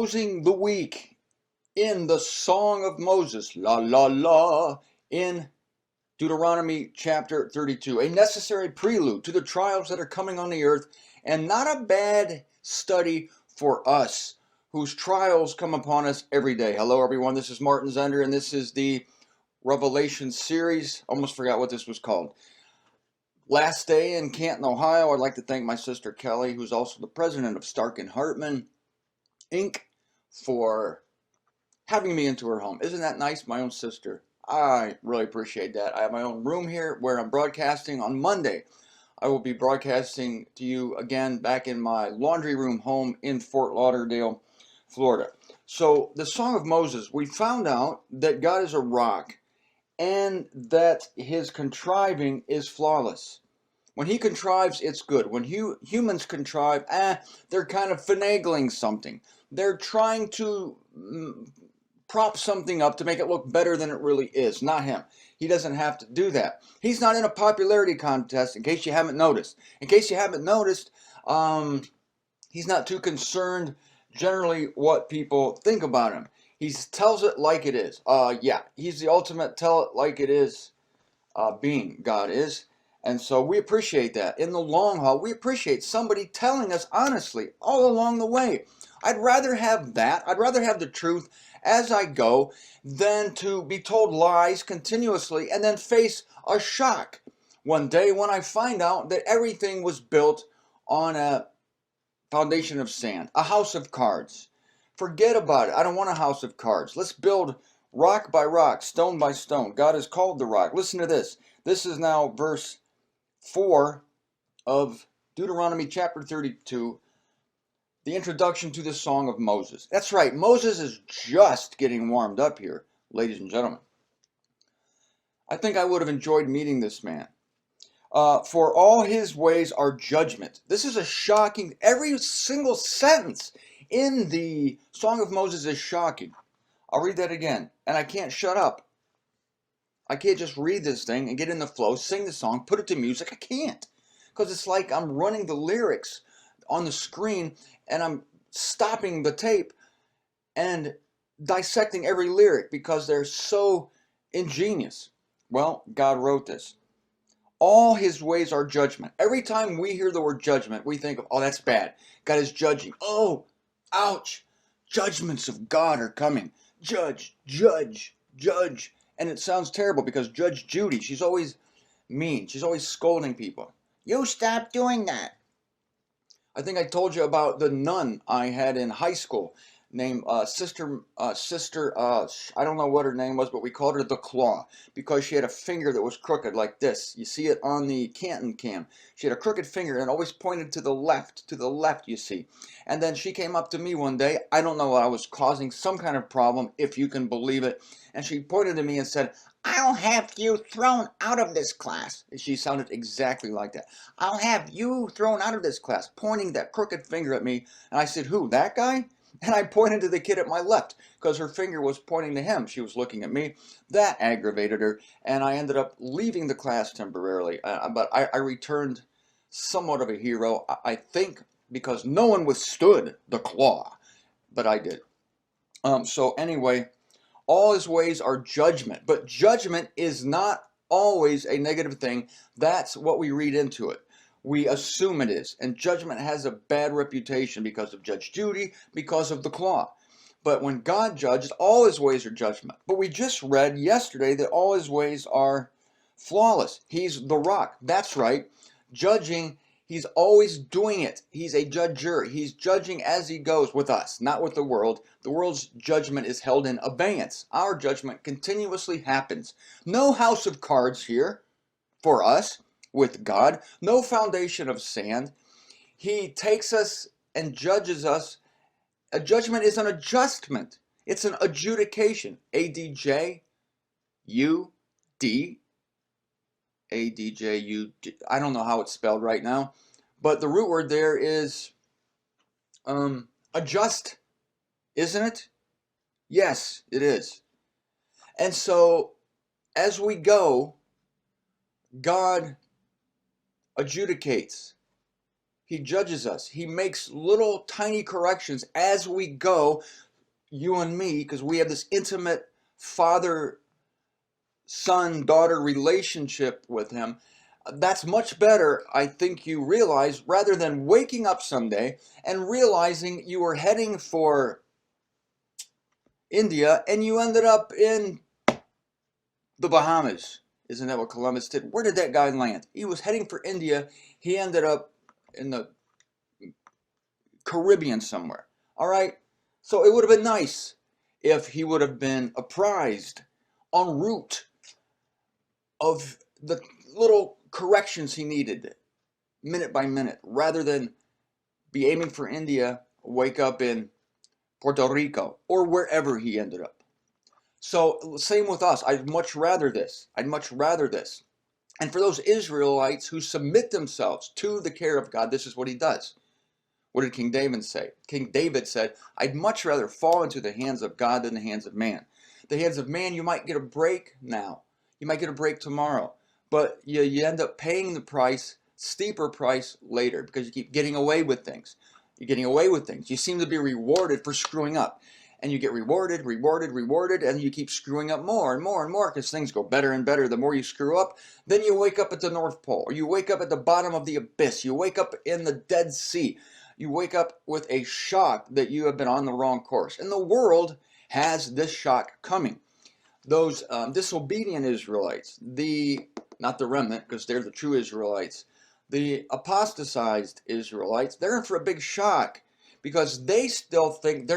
closing the week in the Song of Moses, la la la, in Deuteronomy chapter 32, a necessary prelude to the trials that are coming on the earth, and not a bad study for us whose trials come upon us every day. Hello everyone, this is Martin Zender, and this is the Revelation series. Almost forgot what this was called. Last day in Canton, Ohio. I'd like to thank my sister Kelly, who's also the president of Stark and Hartman Inc., for having me into her home. Isn't that nice? My own sister. I really appreciate that. I have my own room here where I'm broadcasting. On Monday, I will be broadcasting to you again back in my laundry room home in Fort Lauderdale, Florida. So the Song of Moses, we found out that God is a rock and that his contriving is flawless. When he contrives, it's good. When humans contrive, they're kind of finagling something. They're trying to prop something up to make it look better than it really is. Not him. He doesn't have to do that. He's not in a popularity contest, in case you haven't noticed. In case you haven't noticed, he's not too concerned generally what people think about him. He tells it like it is. Yeah, he's the ultimate tell it like it is being, God is. And so we appreciate that. In the long haul, we appreciate somebody telling us honestly all along the way. I'd rather have that. I'd rather have the truth as I go than to be told lies continuously and then face a shock one day when I find out that everything was built on a foundation of sand, a house of cards. Forget about it. I don't want a house of cards. Let's build rock by rock, stone by stone. God is called the rock. Listen to this. This is now verse 4 of Deuteronomy chapter 32, the introduction to the Song of Moses. That's right, Moses is just getting warmed up here, ladies and gentlemen. I think I would have enjoyed meeting this man. For all his ways are judgment. This is a shocking, every single sentence in the Song of Moses is shocking. I'll read that again, and I can't shut up. I can't just read this thing and get in the flow, sing the song, put it to music. I can't. Because it's like I'm running the lyrics on the screen and I'm stopping the tape and dissecting every lyric because they're so ingenious. Well, God wrote this. All his ways are judgment. Every time we hear the word judgment, we think of, oh, that's bad. God is judging. Oh, ouch. Judgments of God are coming. Judge, judge, judge. And it sounds terrible because Judge Judy, she's always mean. She's always scolding people. You stop doing that. I think I told you about the nun I had in high school named Sister, I don't know what her name was, but we called her the Claw because she had a finger that was crooked like this. You see it on the Canton cam. She had a crooked finger and always pointed to the left, you see. And then she came up to me one day. I don't know what I was causing, some kind of problem, if you can believe it. And she pointed to me and said, I'll have you thrown out of this class. She sounded exactly like that. I'll have you thrown out of this class, pointing that crooked finger at me. And I said, who, that guy? And I pointed to the kid at my left because her finger was pointing to him. She was looking at me. That aggravated her, and I ended up leaving the class temporarily. But I returned somewhat of a hero, I think, because no one withstood the Claw, but I did. So anyway, all his ways are judgment, but judgment is not always a negative thing. That's what we read into it. We assume it is, and judgment has a bad reputation because of Judge Judy, because of the Claw. But when God judges, all his ways are judgment. But we just read yesterday that all his ways are flawless. He's the rock. That's right. Judging, he's always doing it. He's a judger. He's judging as he goes with us, not with the world. The world's judgment is held in abeyance. Our judgment continuously happens. No house of cards here for us. With God, no foundation of sand. He takes us and judges us. A judgment is an adjustment. It's an adjudication. Adj You Adj You. I don't know how it's spelled right now, but the root word there is adjust, isn't it? Yes, it is. And so as we go, God adjudicates. He judges us. He makes little tiny corrections as we go, you and me, because we have this intimate father son-daughter relationship with him. That's much better, I think you realize, rather than waking up someday and realizing you were heading for India and you ended up in the Bahamas. Isn't that what Columbus did? Where did that guy land? He was heading for India. He ended up in the Caribbean somewhere. All right? So it would have been nice if he would have been apprised en route of the little corrections he needed minute by minute, rather than be aiming for India, wake up in Puerto Rico or wherever he ended up. So same with us. I'd much rather this. I'd much rather this. And for those Israelites who submit themselves to the care of God, this is what he does. What did King David say? King David said, I'd much rather fall into the hands of God than the hands of man. The hands of man, you might get a break now. You might get a break tomorrow. But you end up paying the price, steeper price later, because you keep getting away with things. You're getting away with things. You seem to be rewarded for screwing up. And you get rewarded, and you keep screwing up more and more and more because things go better and better the more you screw up. Then you wake up at the North Pole, or you wake up at the bottom of the abyss. You wake up in the Dead Sea. You wake up with a shock that you have been on the wrong course. And the world has this shock coming. Those disobedient Israelites, not the remnant, because they're the true Israelites, the apostatized Israelites, they're in for a big shock because they still think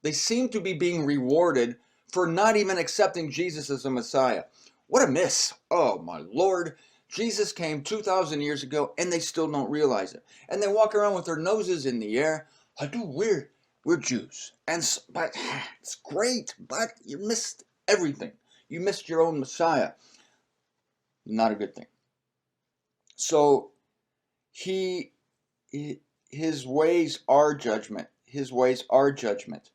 they seem to be being rewarded for not even accepting Jesus as a Messiah. What a miss. Oh my Lord. Jesus came 2,000 years ago and they still don't realize it. And they walk around with their noses in the air. We're Jews. But it's great, but you missed everything. You missed your own Messiah. Not a good thing. So his ways are judgment. His ways are judgment.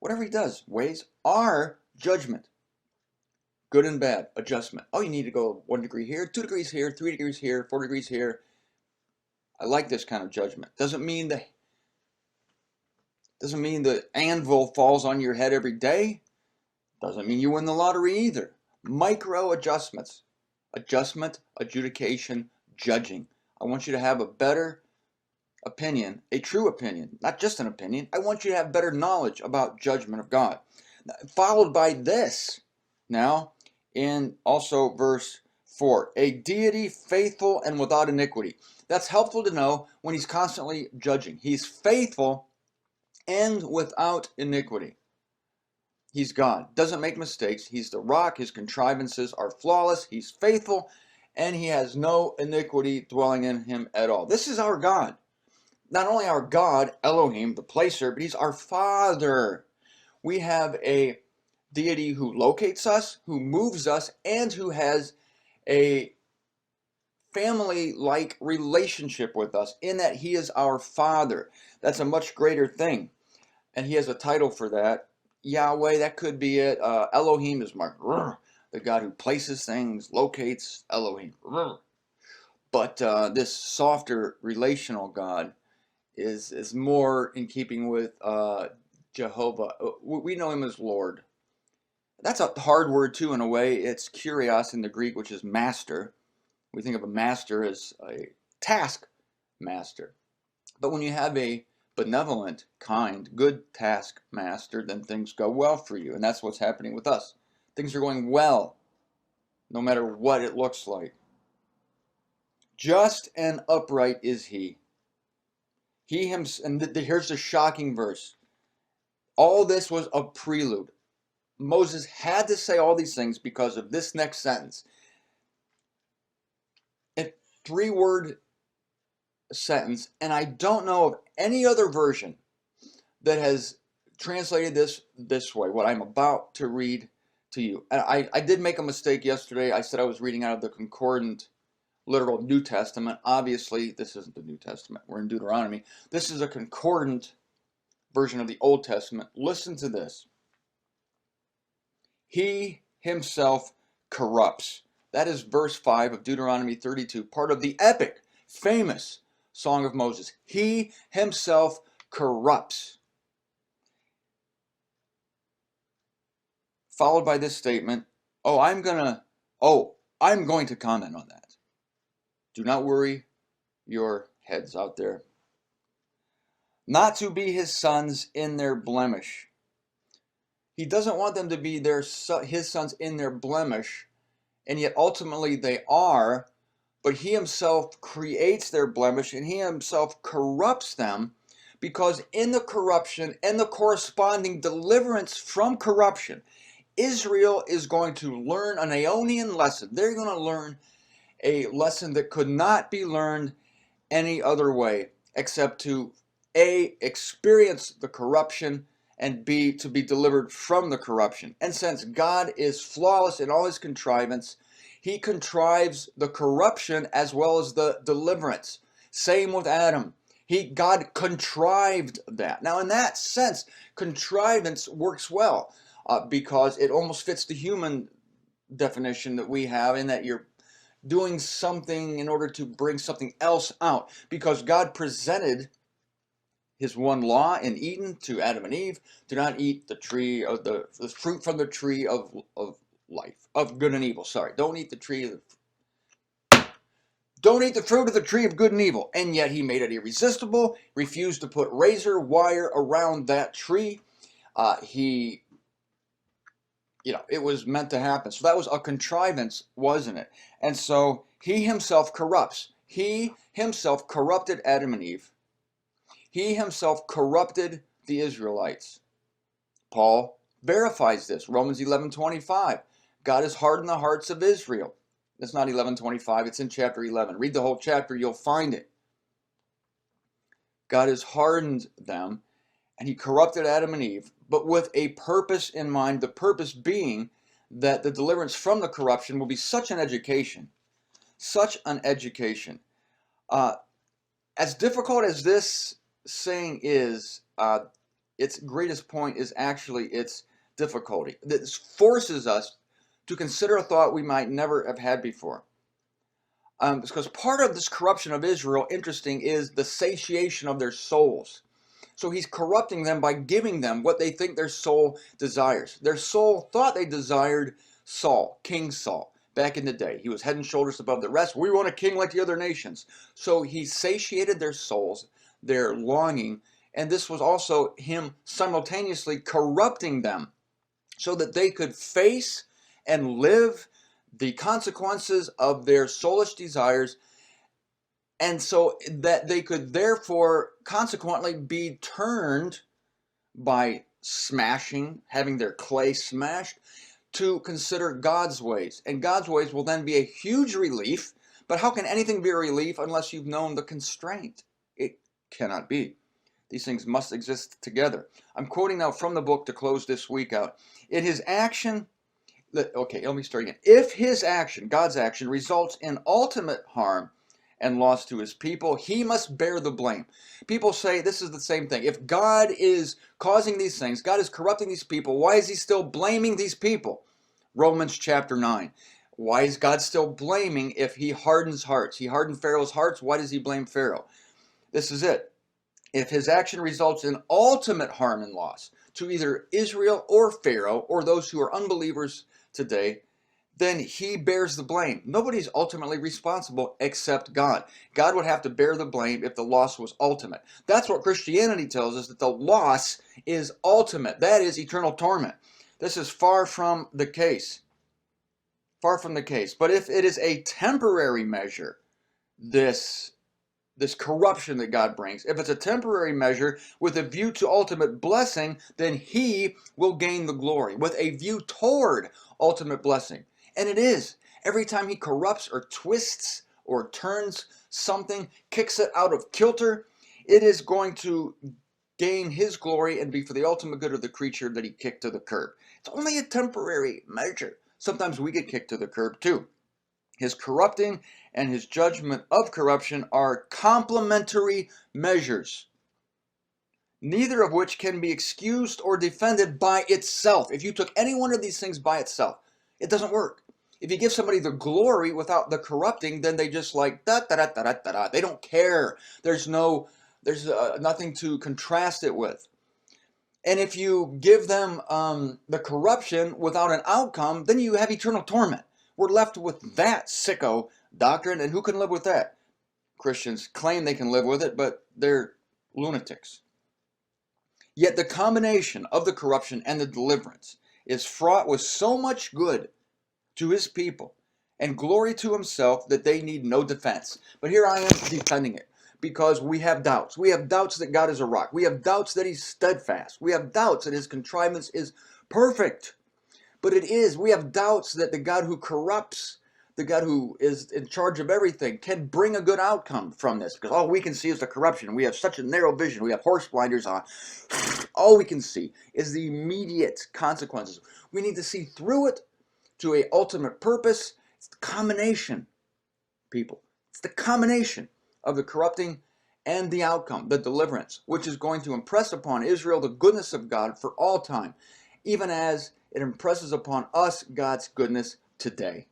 Whatever he does, ways are judgment. Good and bad, adjustment. Oh, you need to go 1 degree here, 2 degrees here, 3 degrees here, 4 degrees here. I like this kind of judgment. Doesn't mean the anvil falls on your head every day. Doesn't mean you win the lottery either. Micro adjustments. Adjustment, adjudication, judging. I want you to have a better opinion, a true opinion, not just an opinion. I want you to have better knowledge about judgment of God. Followed by this, now, in also verse 4, a deity faithful and without iniquity. That's helpful to know when he's constantly judging. He's faithful and without iniquity. He's God, doesn't make mistakes. He's the rock. His contrivances are flawless. He's faithful, and he has no iniquity dwelling in him at all. This is our God. Not only our God, Elohim, the placer, but he's our Father. We have a deity who locates us, who moves us, and who has a family-like relationship with us in that he is our Father. That's a much greater thing. And he has a title for that. Yahweh, that could be it. Elohim is the God who places things, locates, Elohim. But this softer relational God is more in keeping with Jehovah. We know him as Lord. That's a hard word too in a way. It's kurios in the Greek, which is master. We think of a master as a task master. But when you have a benevolent, kind, good task master, then things go well for you. And that's what's happening with us. Things are going well, no matter what it looks like. Just and upright is he. He himself, and here's the shocking verse. All this was a prelude. Moses had to say all these things because of this next sentence. A 3-word sentence, and I don't know of any other version that has translated this way, what I'm about to read to you. And I did make a mistake yesterday. I said I was reading out of the concordant literal New Testament. Obviously, this isn't the New Testament. We're in Deuteronomy. This is a concordant version of the Old Testament. Listen to this. He himself corrupts. That is verse 5 of Deuteronomy 32, part of the epic famous Song of Moses. He himself corrupts. Followed by this statement, I'm going to comment on that. Do not worry your heads out there. Not to be his sons in their blemish. He doesn't want them to be his sons in their blemish, and yet ultimately they are, but he himself creates their blemish and he himself corrupts them, because in the corruption and the corresponding deliverance from corruption, Israel is going to learn an Ionian lesson. They're going to learn a lesson that could not be learned any other way except to A, experience the corruption, and B, to be delivered from the corruption. And since God is flawless in all his contrivance, he contrives the corruption as well as the deliverance. Same with Adam. God contrived that. Now in that sense, contrivance works well because it almost fits the human definition that we have, in that you're doing something in order to bring something else out, because God presented his one law in Eden to Adam and Eve: do not eat the tree of the fruit from the tree of life, of good and evil. Sorry, don't eat the fruit of the tree of good and evil. And yet he made it irresistible, refused to put razor wire around that tree. It was meant to happen. So that was a contrivance, wasn't it? And so he himself corrupts. He himself corrupted Adam and Eve. He himself corrupted the Israelites. Paul verifies this. Romans 11:25. God has hardened the hearts of Israel. It's not 11:25. It's in chapter 11. Read the whole chapter. You'll find it. God has hardened them, and he corrupted Adam and Eve, but with a purpose in mind. The purpose being that the deliverance from the corruption will be such an education. Such an education. As difficult as this saying is, its greatest point is actually its difficulty. This forces us to consider a thought we might never have had before. Because part of this corruption of Israel, interesting, is the satiation of their souls. So he's corrupting them by giving them what they think their soul desires. Their soul thought they desired Saul, King Saul, back in the day. He was head and shoulders above the rest. We want a king like the other nations. So he satiated their souls, their longing, and this was also him simultaneously corrupting them so that they could face and live the consequences of their soulish desires, and so that they could therefore consequently be turned by having their clay smashed, to consider God's ways. And God's ways will then be a huge relief. But how can anything be a relief unless you've known the constraint? It cannot be. These things must exist together. I'm quoting now from the book to close this week out. In his action, okay, let me start again. If his action, God's action, results in ultimate harm and loss to his people, he must bear the blame. People say this is the same thing. If God is causing these things, God is corrupting these people, why is he still blaming these people? Romans chapter 9. Why is God still blaming if he hardens hearts? He hardened Pharaoh's hearts. Why does he blame Pharaoh? This is it. If his action results in ultimate harm and loss to either Israel or Pharaoh or those who are unbelievers today, then he bears the blame. Nobody's ultimately responsible except God. God would have to bear the blame if the loss was ultimate. That's what Christianity tells us, that the loss is ultimate. That is eternal torment. This is far from the case. Far from the case. But if it is a temporary measure, this corruption that God brings, if it's a temporary measure with a view to ultimate blessing, then he will gain the glory with a view toward ultimate blessing. And it is. Every time he corrupts or twists or turns something, kicks it out of kilter, it is going to gain his glory and be for the ultimate good of the creature that he kicked to the curb. It's only a temporary measure. Sometimes we get kicked to the curb too. His corrupting and his judgment of corruption are complementary measures, neither of which can be excused or defended by itself. If you took any one of these things by itself, it doesn't work. If you give somebody the glory without the corrupting, then they just like da da da da da da da. They don't care. There's nothing to contrast it with. And if you give them the corruption without an outcome, then you have eternal torment. We're left with that sicko doctrine, and who can live with that? Christians claim they can live with it, but they're lunatics. Yet the combination of the corruption and the deliverance is fraught with so much good to his people and glory to himself that they need no defense. But here I am defending it because we have doubts. We have doubts that God is a rock. We have doubts that he's steadfast. We have doubts that his contrivance is perfect. But it is. We have doubts that the God who corrupts, the God who is in charge of everything, can bring a good outcome from this. Because all we can see is the corruption. We have such a narrow vision. We have horse blinders on. All we can see is the immediate consequences. We need to see through it to a ultimate purpose. It's the combination, people. It's the combination of the corrupting and the outcome, the deliverance, which is going to impress upon Israel the goodness of God for all time, even as it impresses upon us God's goodness today.